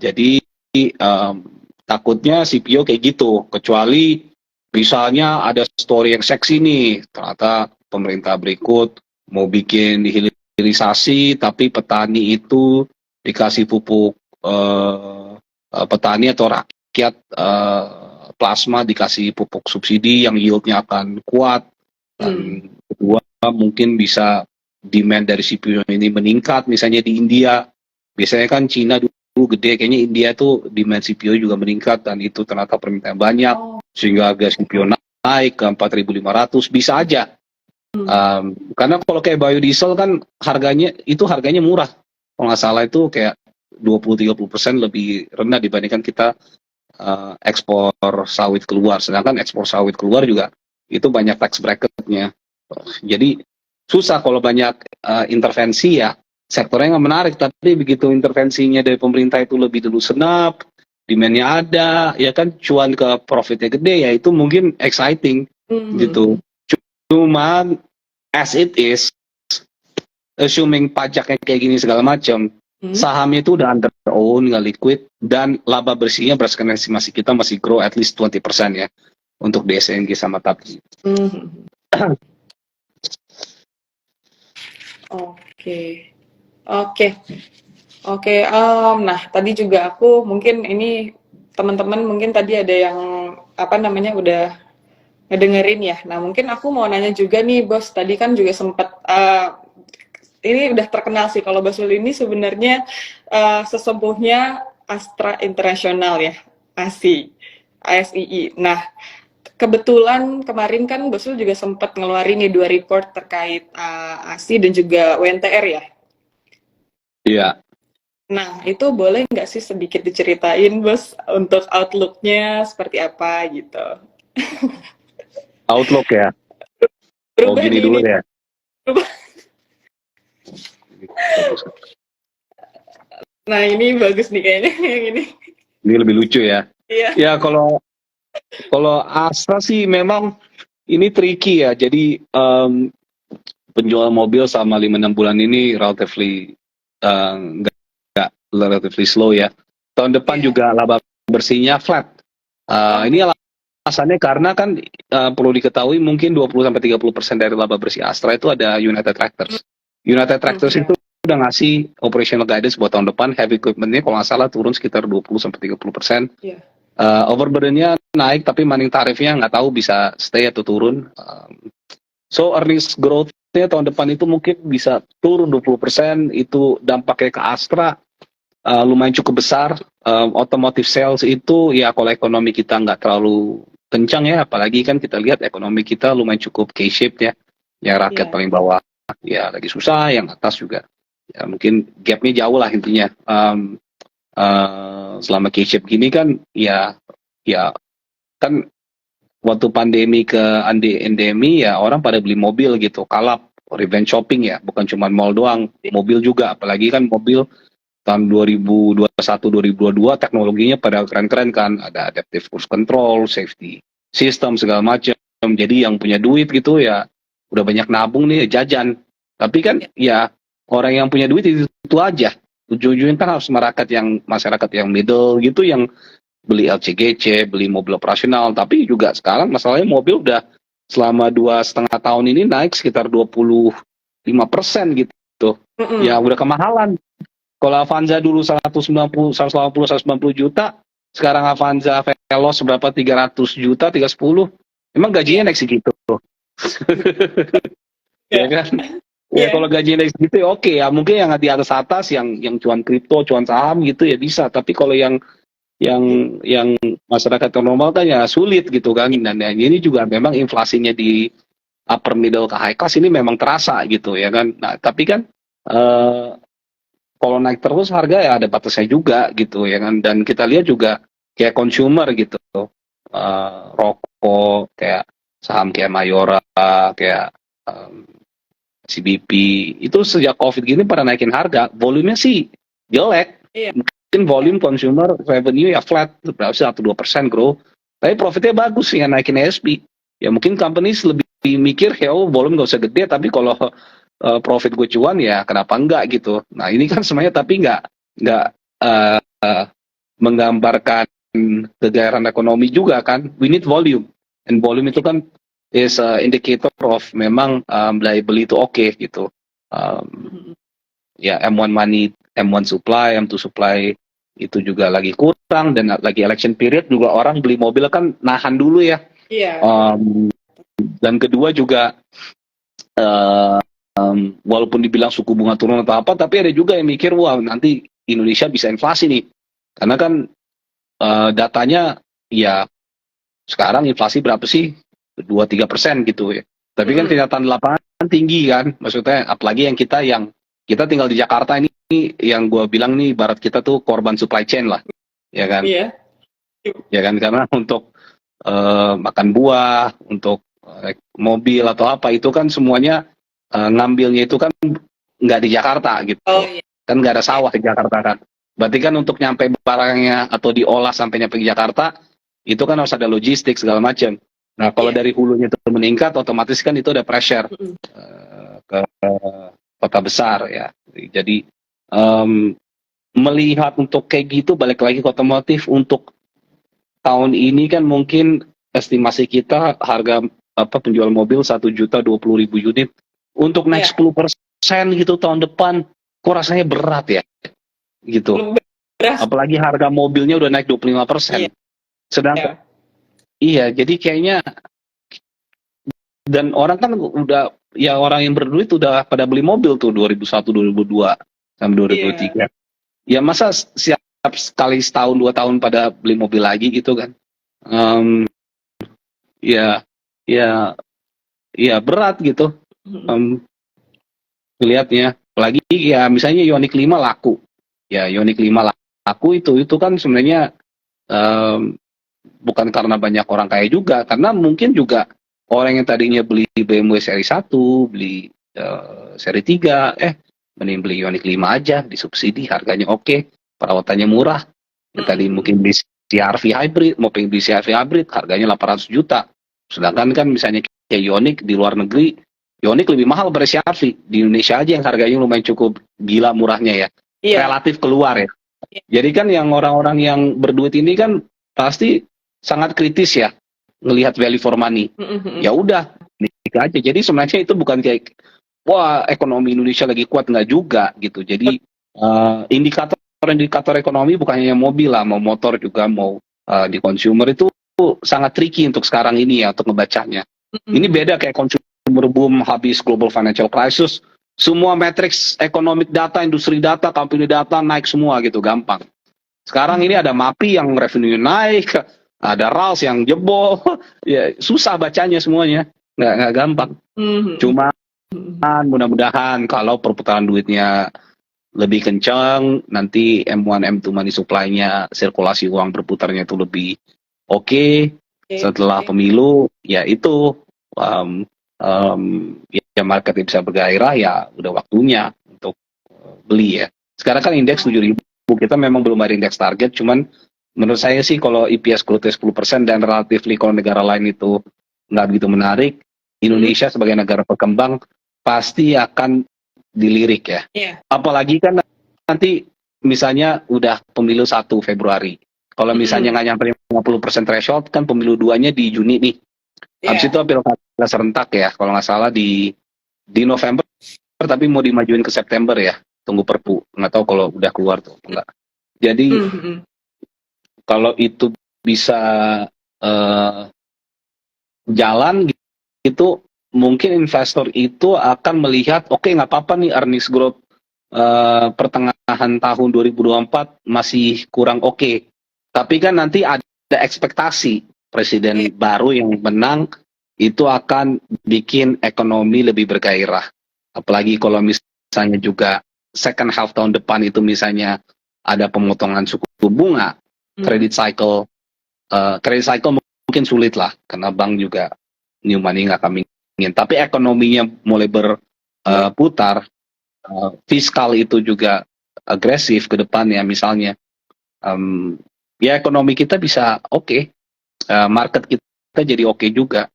Jadi takutnya CPO kayak gitu, kecuali misalnya ada story yang seksi nih, ternyata pemerintah berikut mau bikin hilirisasi, tapi petani itu dikasih pupuk petani atau rakyat plasma dikasih pupuk subsidi yang yieldnya akan kuat, dan kedua mungkin bisa demand dari CPO ini meningkat, misalnya di India. Biasanya kan Cina dulu gede, kayaknya India tuh demand CPO juga meningkat dan itu ternyata permintaan banyak sehingga harga CPO naik ke 4.500, bisa aja. Karena kalau kayak biodiesel kan harganya murah, kalau nggak salah itu kayak 20-30% lebih rendah dibandingkan kita ekspor sawit keluar, sedangkan ekspor sawit keluar juga itu banyak tax bracketnya. Jadi susah kalau banyak intervensi, ya sektornya nggak menarik. Tapi begitu intervensinya dari pemerintah itu lebih dulu senap, demandnya ada, ya kan cuan ke profitnya gede, ya itu mungkin exciting gitu. Cuman as it is, assuming pajaknya kayak gini segala macam, sahamnya itu udah under own, nggak liquid, dan laba bersihnya berdasarkan estimasi kita masih grow at least 20% ya untuk DSNG sama TAPI. Oke. Nah, tadi juga aku mungkin ini teman-teman mungkin tadi ada yang udah ngedengerin ya. Nah, mungkin aku mau nanya juga nih, Bos. Tadi kan juga sempat ini udah terkenal sih kalau Basul ini sebenarnya sesepuhnya Astra International ya, ASII. Nah, kebetulan kemarin kan Basul juga sempat ngeluarin nih 2 report terkait ASI dan juga WNTR ya. Iya. Nah, itu boleh nggak sih sedikit diceritain, Bos, untuk outlook-nya seperti apa gitu? Outlook ya? Berubah gini dulu ya. Nah, ini bagus nih kayaknya yang ini. Ini lebih lucu ya. Iya. Ya kalau Astra sih memang ini tricky ya. Jadi penjualan mobil selama 5-6 bulan ini relatively relatively slow ya. Tahun depan juga laba bersihnya flat. Ini alasannya karena kan perlu diketahui mungkin 20-30% dari laba bersih Astra itu ada United Tractors. United Tractors itu udah ngasih operational guidance buat tahun depan, heavy equipment-nya kalau nggak salah turun sekitar 20-30%. Overburden-nya naik, tapi mining tarifnya nggak tahu bisa stay atau turun. So earnings growth-nya tahun depan itu mungkin bisa turun 20%, itu dampaknya ke Astra lumayan cukup besar. Automotive sales itu ya kalau ekonomi kita nggak terlalu kencang ya, apalagi kan kita lihat ekonomi kita lumayan cukup K-shaped ya, yang rakyat paling bawah ya lagi susah, yang atas juga ya mungkin gapnya jauh lah intinya. Selama K-shape gini kan ya kan waktu pandemi ke endemi ya orang pada beli mobil gitu, kalap revenge shopping ya, bukan cuma mall doang, mobil juga, apalagi kan mobil tahun 2021-2022 teknologinya pada keren-keren kan, ada adaptive cruise control, safety system segala macam. Jadi yang punya duit gitu ya udah banyak nabung nih jajan. Tapi kan ya orang yang punya duit itu aja. Ujung-ujungnya kan harus masyarakat yang middle gitu yang beli LCGC, beli mobil operasional. Tapi juga sekarang masalahnya mobil udah selama 2,5 tahun ini naik sekitar 25% gitu. Ya udah kemahalan. Kalau Avanza dulu 190 juta, sekarang Avanza Veloz berapa, 300 juta, 310. Emang gajinya naik segitu. Ya kan? Ya kalau gajinya naik segitu ya oke ya, mungkin yang di atas yang cuan kripto, cuan saham gitu ya bisa. Tapi kalau yang masyarakat normal kan ya sulit gitu kan. Dan ini juga memang inflasinya di upper middle ke high class ini memang terasa gitu ya kan. Nah, tapi kan kalau naik terus harga ya ada batasnya juga gitu ya kan. Dan kita lihat juga kayak consumer gitu, rokok, kayak saham kayak Mayora, kayak CBP itu sejak COVID gini pada naikin harga, volumenya sih jelek. Mungkin volume consumer revenue ya flat, berapa sih 1-2% grow, tapi profitnya bagus ya naikin ASP. Ya mungkin companies lebih mikir ya volume nggak usah gede, tapi kalau profit gue cuan ya kenapa enggak gitu. Nah ini kan semuanya tapi enggak menggambarkan kegairahan ekonomi juga kan. We need volume, and volume itu kan is a indicator of memang daya beli itu oke gitu. Ya M1 money, M1 supply, M2 supply itu juga lagi kurang, dan lagi election period juga orang beli mobil kan nahan dulu ya. Iya. Dan kedua juga walaupun dibilang suku bunga turun atau apa, tapi ada juga yang mikir wah nanti Indonesia bisa inflasi nih, karena kan datanya ya sekarang inflasi berapa sih, 2-3% gitu ya. Tapi kan kenyataan lapangan tinggi kan, maksudnya apalagi yang kita tinggal di Jakarta ini yang gue bilang nih, barat kita tuh korban supply chain lah, ya kan? Iya. Ya kan, karena untuk makan buah, untuk mobil atau apa itu kan semuanya ngambilnya itu kan nggak di Jakarta gitu. Oh iya. Kan nggak ada sawah di Jakarta kan. Berarti kan untuk nyampe barangnya atau diolah sampai nyampe di Jakarta itu kan harus ada logistik segala macam. Nah kalau Iya. dari hulunya itu meningkat, otomatis kan itu ada pressure ke kota besar ya. Jadi melihat untuk kayak gitu, balik lagi ke otomotif untuk tahun ini kan mungkin estimasi kita harga penjual mobil 1.020.000 unit untuk naik Iya. 10% gitu tahun depan, kok rasanya berat ya gitu. Belum beras. Apalagi harga mobilnya udah naik 25%. Iya. Sedangkan iya, jadi kayaknya, dan orang kan udah, ya orang yang berduit udah pada beli mobil tuh 2001, 2002 sampai 2003. Ya masa siap sekali setahun 2 tahun pada beli mobil lagi gitu kan. Ya berat gitu lihatnya. Apalagi ya misalnya Ioniq 5 laku. Ya Ioniq 5 laku itu kan sebenarnya bukan karena banyak orang kaya juga, karena mungkin juga orang yang tadinya beli BMW seri 1, beli seri 3, mending beli Ioniq 5 aja, disubsidi, harganya oke, perawatannya murah. Yang tadi mungkin beli CR-V hybrid, mau pengen beli CR-V hybrid, harganya 800 juta. Sedangkan kan misalnya kayak Ioniq di luar negeri, Ioniq lebih mahal daripada CR-V. Di Indonesia aja yang harganya lumayan cukup gila murahnya ya. Iya. Relatif keluar ya. Jadi kan yang orang-orang yang berduit ini kan pasti sangat kritis ya ngelihat value for money. Ya udah, nikah aja. Jadi sebenarnya itu bukan kayak wah ekonomi Indonesia lagi kuat, nggak juga gitu. Jadi indikator ekonomi bukan hanya mobil lah, mau motor juga, mau di consumer itu sangat tricky untuk sekarang ini ya untuk ngebacanya. Ini beda kayak consumer boom habis global financial crisis. Semua matriks economic data, industri data, company data naik semua gitu, gampang. Sekarang ini ada MAPI yang revenue naik, ada RALS yang jebol, ya susah bacanya semuanya, nggak gampang. Cuma mudah-mudahan kalau perputaran duitnya lebih kencang, nanti M1, M2 money supply-nya, sirkulasi uang berputarnya itu lebih oke. Setelah pemilu, ya itu ya market bisa bergairah, ya udah waktunya untuk beli ya. Sekarang kan indeks 7.000, kita memang belum ada indeks target, cuman menurut saya sih kalau EPS growth 10% dan relatively kalau negara lain itu nggak begitu menarik, Indonesia sebagai negara berkembang pasti akan dilirik ya. Apalagi kan nanti misalnya udah pemilu 1 Februari. Kalau misalnya nggak nyampe 50% threshold, kan pemilu 2-nya di Juni nih. Habis itu pilkada serentak ya, kalau nggak salah di November, tapi mau dimajuin ke September ya. Tunggu perpu, nggak tahu kalau udah keluar tuh enggak. Jadi kalau itu bisa jalan gitu, mungkin investor itu akan melihat oke, nggak apa-apa nih earnings growth pertengahan tahun 2024 masih kurang oke. Tapi kan nanti ada ekspektasi presiden baru yang menang itu akan bikin ekonomi lebih bergairah. Apalagi kalau misalnya juga second half tahun depan itu misalnya ada pemotongan suku bunga, credit cycle mungkin sulit lah, karena bank juga new money nggak kami ingin. Tapi ekonominya mulai berputar, fiskal itu juga agresif ke depannya misalnya. Ya ekonomi kita bisa oke. Market kita jadi oke juga.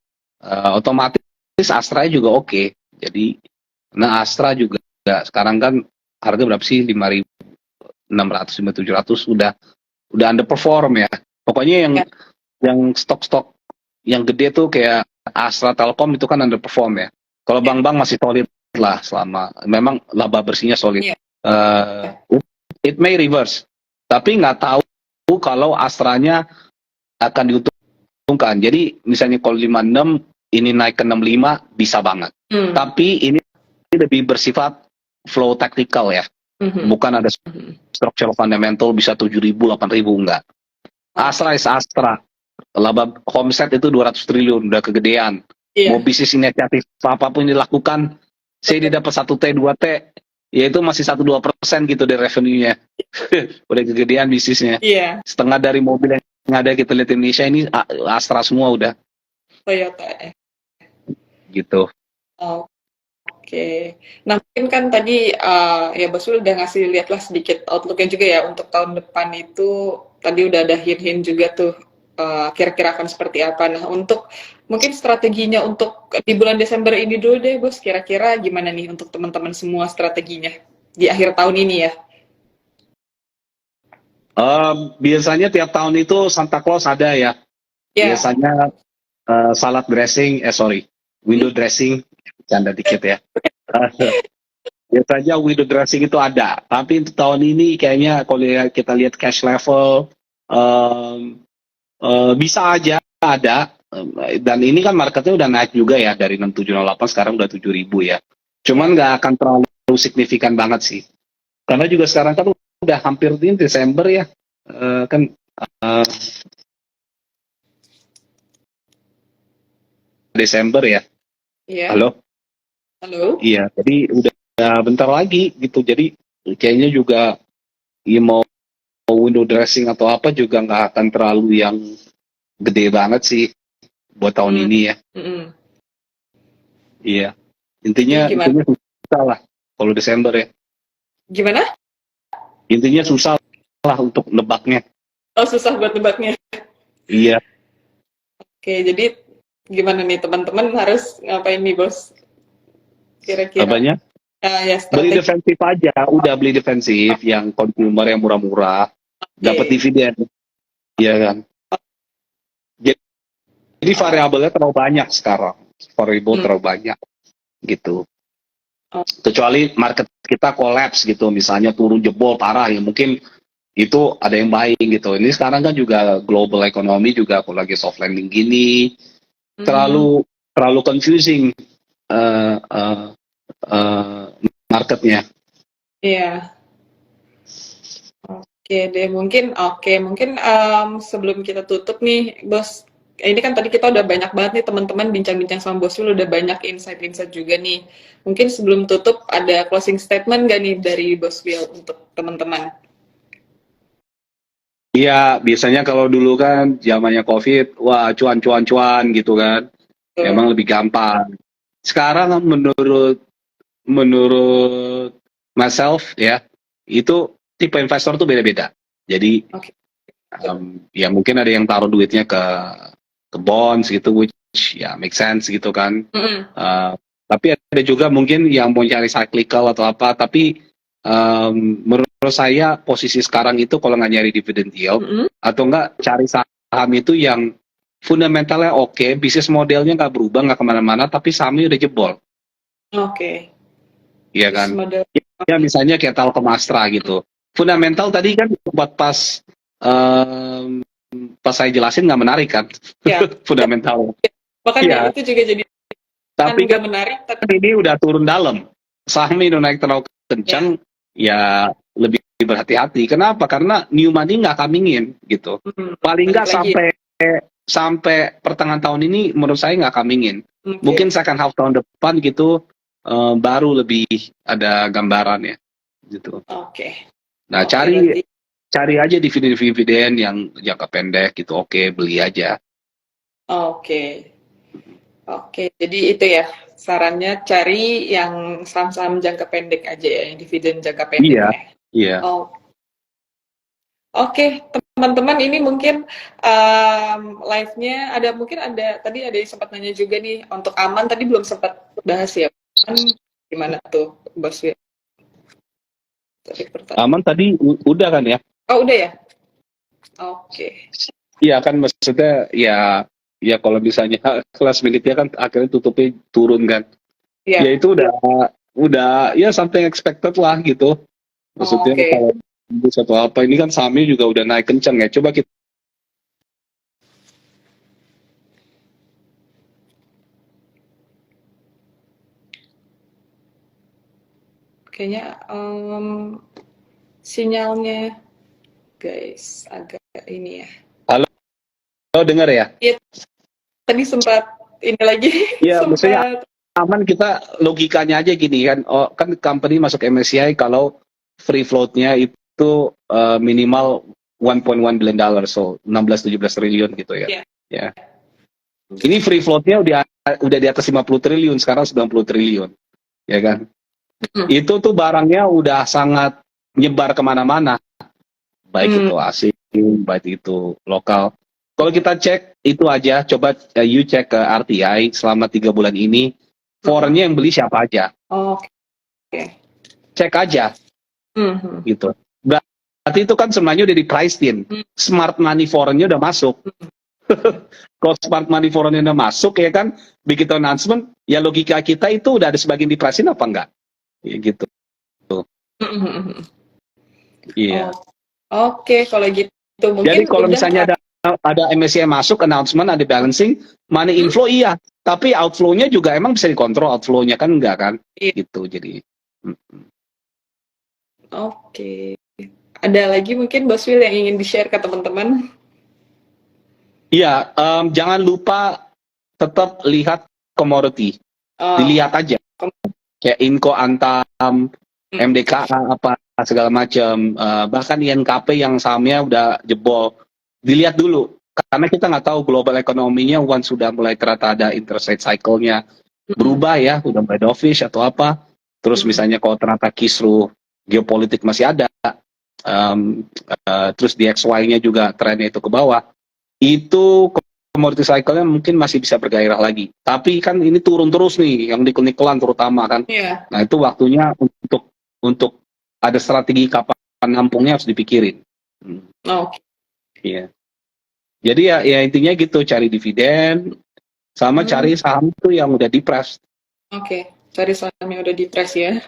Otomatis Astra juga oke. Jadi, nah Astra juga sekarang kan harga berapa sih, 5.000 600, 700 udah underperform ya. Pokoknya Ya. yang stok-stok yang gede tuh kayak Astra Telkom itu kan underperform ya. Kalau Ya. bank-bank masih solid lah, selama memang laba bersihnya solid. Ya. Uh, it may reverse, tapi nggak tahu kalau Astranya akan diuntungkan. Jadi misalnya kalau 56 ini naik ke 65 bisa banget. Tapi ini lebih bersifat flow tactical ya. Bukan ada structural fundamental bisa 7.000, 8.000, enggak. Astra is Astra. Laba homset itu 200 triliun, udah kegedean. Yeah. Mau bisnis inisiatif apapun dilakukan, saya dapat 1T, 2T, ya itu masih 1-2% gitu dari revenue-nya. Udah kegedean bisnisnya. Yeah. Setengah dari mobil yang ada kita lihat Indonesia ini Astra semua udah. Toyota. Gitu. Oke. Nah mungkin kan tadi ya Bos Wil udah ngasih lihatlah sedikit outlook-nya juga ya untuk tahun depan itu. Tadi udah ada hint-hint juga tuh kira-kira akan seperti apa. Nah untuk mungkin strateginya untuk di bulan Desember ini dulu deh Bos, kira-kira gimana nih untuk teman-teman semua strateginya di akhir tahun ini ya? Biasanya tiap tahun itu Santa Claus ada ya. Yeah. Biasanya salad dressing, window dressing, canda dikit ya. Biasanya window dressing itu ada, tapi untuk tahun ini kayaknya kalau kita lihat cash level bisa aja ada, dan ini kan marketnya udah naik juga ya dari 6708 sekarang udah 7.000 ya. Cuman nggak akan terlalu signifikan banget sih, karena juga sekarang kan udah hampir di Desember ya, kan Desember ya. Yeah. Halo. Iya, jadi udah bentar lagi gitu. Jadi kayaknya juga ya mau window dressing atau apa juga nggak akan terlalu yang gede banget sih buat tahun ini ya. Iya. Intinya susah lah kalau Desember ya. Gimana? Intinya susah lah untuk nebaknya. Oh, susah buat nebaknya. Iya. Oke, jadi gimana nih teman-teman harus ngapain nih Bos? Kira-kira. Apanya? Ya, beli defensif aja, udah beli defensif yang consumer yang murah-murah, dapat dividen, iya kan. Jadi variabelnya terlalu banyak sekarang, variabel terlalu banyak, gitu. Kecuali market kita kolaps gitu, misalnya turun jebol parah, ya mungkin itu ada yang buying gitu. Ini sekarang kan juga global economy juga, kalau lagi soft landing gini, terlalu confusing marketnya. Iya. Oke deh, mungkin sebelum kita tutup nih, Bos. Ini kan tadi kita udah banyak banget nih teman-teman bincang-bincang sama Bos Wil, udah banyak insight-insight juga nih. Mungkin sebelum tutup ada closing statement gak nih dari Bos Wil untuk teman-teman? Iya, biasanya kalau dulu kan zamannya COVID, wah cuan gitu kan. Emang lebih gampang. Sekarang menurut myself ya, itu tipe investor tuh beda-beda. Jadi ya mungkin ada yang taruh duitnya ke bonds gitu, which ya make sense gitu kan. Tapi ada juga mungkin yang mau cari cyclical atau apa, tapi menurut saya posisi sekarang itu kalau nggak nyari dividend yield atau nggak cari saham itu yang fundamentalnya oke, bisnis modelnya nggak berubah, nggak kemana-mana, tapi sahamnya udah jebol. Iya kan? Ya misalnya kayak Telkom Astra gitu. Fundamental tadi kan pas saya jelasin nggak menarik kan? Ya. Fundamental. Makanya itu juga jadi tapi kan menarik. Tapi ini udah turun dalam. Sahamnya udah naik terlalu kencang, ya lebih berhati-hati. Kenapa? Karena new money nggak coming-in gitu. Paling nggak sampai pertengahan tahun ini menurut saya nggak coming-in. Mungkin second half tahun depan gitu baru lebih ada gambaran ya gitu. Nah, cari aja dividen-dividen yang jangka pendek gitu. Beli aja. Jadi itu ya sarannya, cari yang saham-saham jangka pendek aja ya, yang dividen jangka pendek. Iya. Oke, teman-teman, ini mungkin live-nya tadi ada yang sempat nanya juga nih untuk aman, tadi belum sempat bahas ya. Gimana tuh Bos Wil? Topik pertama. Aman tadi udah kan ya? Oh, udah ya? Oke. Iya kan maksudnya ya kalau misalnya kelas minute-nya kan akhirnya tutupnya turun kan. Ya Iya. itu udah ya something expected lah gitu. Maksudnya Oke. kalau satu apa ini kan sahamnya juga udah naik kenceng ya. Coba kita Kayaknya sinyalnya guys agak ini ya. halo dengar ya? Iya, tadi sempat ini lagi Iya, maksudnya sempat aman kita logikanya aja gini kan. Oh, kan company masuk MSCI kalau free float-nya itu minimal 1.1 billion dollar, so 16-17 triliun gitu ya. Iya. Ya. Ini free float-nya udah di atas 50 triliun, sekarang 90 triliun. Ya kan? Itu tuh barangnya udah sangat nyebar kemana-mana. Baik itu asing, baik itu lokal. Kalau kita cek itu aja, coba you cek ke RTI selama 3 bulan ini, foreign-nya yang beli siapa aja. Oke. Cek aja, gitu. Berarti itu kan semuanya udah di priced in. Smart money foreign-nya udah masuk. Kalau smart money foreign-nya udah masuk, ya kan, begitu announcement, ya logika kita itu udah ada sebagian di price in apa enggak? Ya, gitu. Iya. Oke, kalau gitu mungkin Jadi kalau udah misalnya ada MSCI masuk, announcement, ada balancing, money inflow iya, tapi outflow-nya juga emang bisa dikontrol, outflow-nya kan enggak kan? Iya. Gitu, jadi. Oke. Ada lagi mungkin Bos Will yang ingin di-share ke teman-teman? Iya, jangan lupa tetap lihat commodity. Dilihat aja. Kayak Inco, Antam, MDKA, apa segala macam. Bahkan INKP yang sahamnya udah jebol. Dilihat dulu. Karena kita nggak tahu global ekonominya once sudah mulai ternyata ada interest rate cycle-nya berubah ya, udah mulai dovish atau apa. Terus misalnya kalau ternyata kisruh geopolitik masih ada, terus DXY-nya juga trennya itu ke bawah, itu commodity cycle-nya mungkin masih bisa bergairah lagi. Tapi kan ini turun terus nih, yang nikel-nikelan terutama kan. Iya. Nah itu waktunya untuk ada strategi kapan nampungnya harus dipikirin. Oke. Iya. Jadi ya intinya gitu, cari dividen sama cari saham itu yang udah dipres. Oke, cari saham yang udah di-press ya.